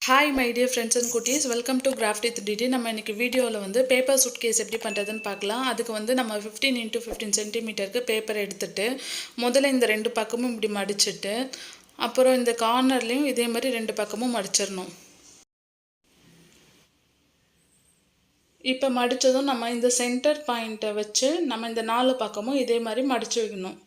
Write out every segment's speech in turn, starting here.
Hi my dear friends and cuties, welcome to Craft with DD. நம்ம இன்னைக்கு வீடியோவில் வந்து பேப்பர் சூட்கேஸ் எப்படி பண்ணுறதுன்னு பார்க்கலாம். அதுக்கு வந்து நம்ம 15x15 சென்டிமீட்டருக்கு பேப்பர் எடுத்துட்டு முதல்ல இந்த ரெண்டு பக்கமும் இப்படி மடிச்சுட்டு அப்புறம் இந்த கார்னர்லேயும் இதே மாதிரி ரெண்டு பக்கமும் மடிச்சிடணும். இப்போ மடித்ததும் நம்ம இந்த சென்டர் பாயிண்ட்டை வச்சு நம்ம இந்த நாலு பக்கமும் இதே மாதிரி மடித்து வைக்கணும்.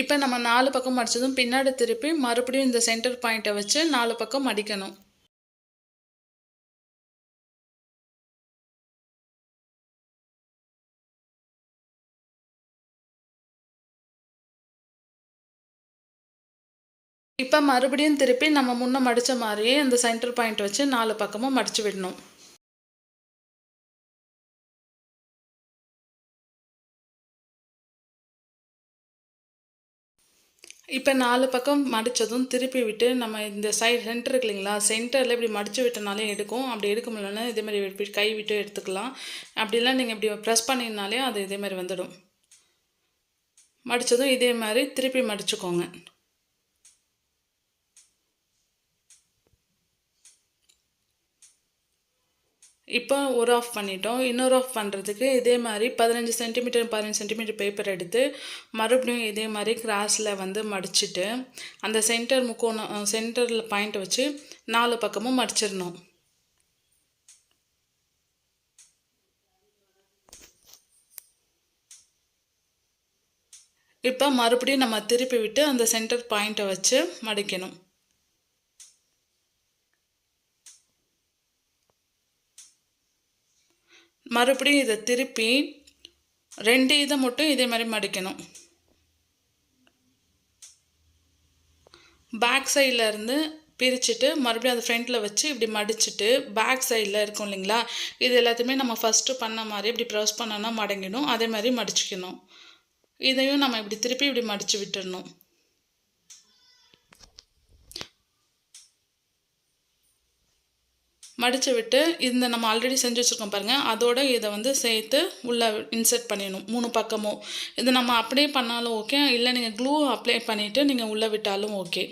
இப்போ நம்ம நாலு பக்கம் மடித்ததும் பின்னாடி திருப்பி மறுபடியும் இந்த சென்டர் பாயிண்ட்டை வச்சு நாலு பக்கம் மடிக்கணும். இப்போ மறுபடியும் திருப்பி நம்ம முன்ன மடித்த மாதிரியே அந்த சென்டர் பாயிண்ட் வச்சு நாலு பக்கமும் மடித்து விடணும். இப்போ நாலு பக்கம் மடித்ததும் திருப்பி விட்டு நம்ம இந்த சைடு சென்டர் இருக்கு இல்லைங்களா, சென்டரில் இப்படி மடித்து விட்டனாலே எடுக்கும். அப்படி எடுக்க முடியலன்னா இதேமாதிரி கை விட்டு எடுத்துக்கலாம். அப்படிலாம் நீங்கள் இப்படி ப்ரெஸ் பண்ணிங்கனாலே அது இதேமாதிரி வந்துடும். மடித்ததும் இதே மாதிரி திருப்பி மடிச்சுக்கோங்க. இப்போ ஒரு ஆஃப் பண்ணிட்டோம். இன்னொரு ஆஃப் பண்ணுறதுக்கு இதே மாதிரி 15 சென்டிமீட்டர் பேப்பர் எடுத்து மறுபடியும் இதே மாதிரி கிராஸில் வந்து மடிச்சுட்டு அந்த சென்டரில் பாயிண்ட் வச்சு நாலு பக்கமும் மடிச்சிடணும். இப்போ மறுபடியும் நம்ம திருப்பி விட்டு அந்த சென்டர் பாயிண்ட்டை வச்சு மடிக்கணும். மறுபடியும் இதை திருப்பி ரெண்டு இதை மட்டும் இதே மாதிரி மடிக்கணும். பேக் சைடில் இருந்து பிரிச்சுட்டு மறுபடியும் அது ஃப்ரண்ட்டில் வச்சு இப்படி மடிச்சுட்டு பேக் சைடில் இருக்கும் இல்லைங்களா, இது எல்லாத்தையுமே நம்ம ஃபஸ்ட்டு பண்ண மாதிரி இப்படி ப்ரெஸ் பண்ணோன்னா மடங்கிடும். அதே மாதிரி மடிச்சுக்கணும். இதையும் நம்ம இப்படி திருப்பி இப்படி மடித்து விட்டுடணும். மடித்து விட்டு இந்த நம்ம ஆல்ரெடி செஞ்சு வச்சுருக்கோம் பாருங்கள், அதோடு இதை வந்து சேர்த்து உள்ளே இன்சர்ட் பண்ணிடணும் மூணு பக்கமும். இது நம்ம அப்படியே பண்ணாலும் ஓகே, இல்லை நீங்கள் க்ளூ அப்ளை பண்ணிவிட்டு நீங்கள் உள்ளே விட்டாலும் ஓகே.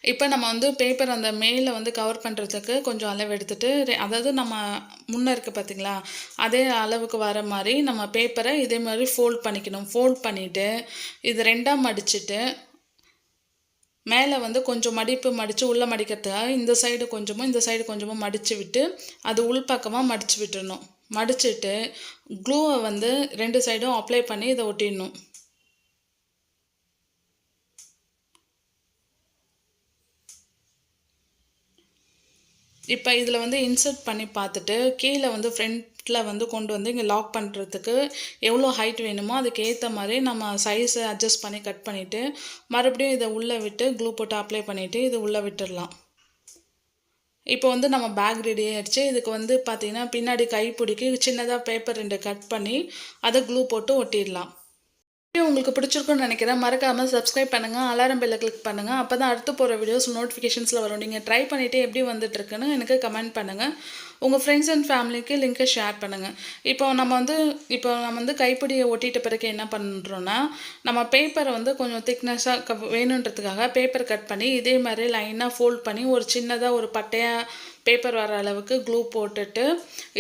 இப்போ நம்ம வந்து பேப்பர் அந்த மேலே வந்து கவர் பண்ணுறதுக்கு கொஞ்சம் அளவு எடுத்துகிட்டு அதாவது நம்ம முன்னே இருக்குது பார்த்திங்களா, அதே அளவுக்கு வர மாதிரி நம்ம பேப்பரை இதே மாதிரி ஃபோல்ட் பண்ணிக்கணும். ஃபோல்ட் பண்ணிவிட்டு இது ரெண்டாக மடிச்சுட்டு மேலே வந்து கொஞ்சம் மடித்து உள்ளே மடிக்கிறதுக்காக இந்த சைடு கொஞ்சமும் இந்த சைடு கொஞ்சமும் மடித்து விட்டு அது உள்பக்கமாக மடித்து விட்டுடணும். மடிச்சுட்டு க்ளூவை வந்து ரெண்டு சைடும் அப்ளை பண்ணி இதை ஒட்டிடணும். இப்போ இதில் வந்து இன்சர்ட் பண்ணி பார்த்துட்டு கீழே வந்து ஃப்ரண்ட்டில் வந்து கொண்டு வந்து இங்கே லாக் பண்ணுறதுக்கு எவ்வளோ ஹைட் வேணுமோ அதுக்கு ஏற்ற மாதிரி நம்ம சைஸை அட்ஜஸ்ட் பண்ணி கட் பண்ணிவிட்டு மறுபடியும் இதை உள்ளே விட்டு க்ளூ போட்டு அப்ளை பண்ணிவிட்டு இது உள்ளே விட்டுடலாம். இப்போ வந்து நம்ம பேக் ரெடி ஆகிடுச்சு. இதுக்கு வந்து பார்த்திங்கன்னா பின்னாடி கைப்பிடிக்கு சின்னதாக பேப்பர் ரெண்டு கட் பண்ணி அதை க்ளூ போட்டு ஒட்டிடலாம். உங்களுக்கு பிடிச்சிருக்குன்னு நினைக்கிறேன். மறக்காமல் சப்ஸ்கிரைப் பண்ணுங்கள், அலாரம் பெல்லை கிளிக் பண்ணுங்கள். அப்போ தான் அடுத்து போகிற வீடியோஸ் நோட்டிஃபிகேஷன்ஸில் வரும். நீங்கள் ட்ரை பண்ணிவிட்டு எப்படி வந்துட்டுருக்குன்னு எனக்கு கமெண்ட் பண்ணுங்கள். உங்கள் ஃப்ரெண்ட்ஸ் அண்ட் ஃபேமிலிக்கு லிங்க்கை ஷேர் பண்ணுங்கள். இப்போ நம்ம வந்து கைப்பிடியை ஒட்டிட்ட பிறகு என்ன பண்ணுறோன்னா, நம்ம பேப்பரை வந்து கொஞ்சம் திக்னஸாக வேணுன்றதுக்காக பேப்பர் கட் பண்ணி இதே மாதிரி லைனாக ஃபோல்ட் பண்ணி ஒரு சின்னதாக ஒரு பட்டையாக பேப்பர் வர அளவுக்கு க்ளூ போட்டுட்டு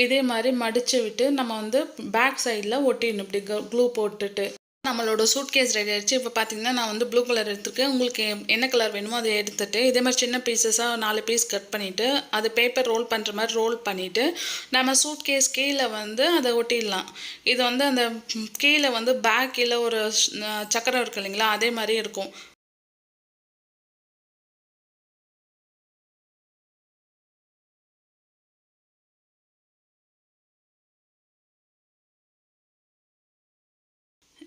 இதே மாதிரி மடித்து விட்டு நம்ம வந்து பேக் சைடில் ஒட்டிடணும். இப்படி க்ளூ போட்டுட்டு நம்மளோட சூட்கேஸ் ரெடி ஆகிடுச்சு. இப்போ பார்த்தீங்கன்னா நான் வந்து ப்ளூ கலர் எடுத்துருக்கேன். உங்களுக்கு என்ன கலர் வேணுமோ அதை எடுத்துகிட்டு இதே மாதிரி சின்ன பீசஸாக 4 பீஸ் கட் பண்ணிவிட்டு அது பேப்பர் ரோல் பண்ணுற மாதிரி ரோல் பண்ணிவிட்டு நம்ம சூட்கேஸ் கீழே வந்து அதை ஒட்டிடலாம். இது வந்து அந்த கீழே வந்து பேக் கீழே ஒரு சக்கரம் இருக்குது இல்லைங்களா, அதே மாதிரி இருக்கும்.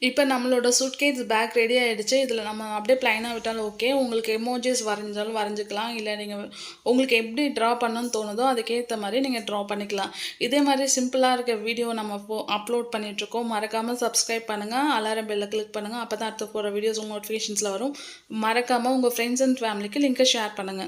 இப்போ நம்மளோட சூட்கேஸ் பேக் ரெடி ஆயிடுச்சு. இதில நம்ம அப்படியே ப்ளைனா விட்டாலும் ஓகே. உங்களுக்கு எமோஜிஸ் வரைஞ்சாலும் வரைஞ்சுக்கலாம். இல்ல நீங்க உங்களுக்கு எப்படி ட்ரா பண்ணணும்னு தோணுதோ, அதுக்கேத்த மாரி நீங்க ட்ரா பண்ணிக்கலாம். இதே மாரி சிம்பிளா இருக்க வீடியோ நம்ம அப்லோட் பண்ணிட்டுருக்கோம். மறக்காம சப்ஸ்கிரைப் பண்ணுங்க. அலாரம் பெல்ல கிளிக் பண்ணுங்க. அப்பதான் அடுத்து போடுற வீடியோஸ் உங்க நோட்டிஃபிகேஷன்ஸ்ல வரும். மறக்காம உங்க ஃப்ரெண்ட்ஸ் அண்ட் ஃபேமிலிக்கு லிங்க்க ஷேர் பண்ணுங்க.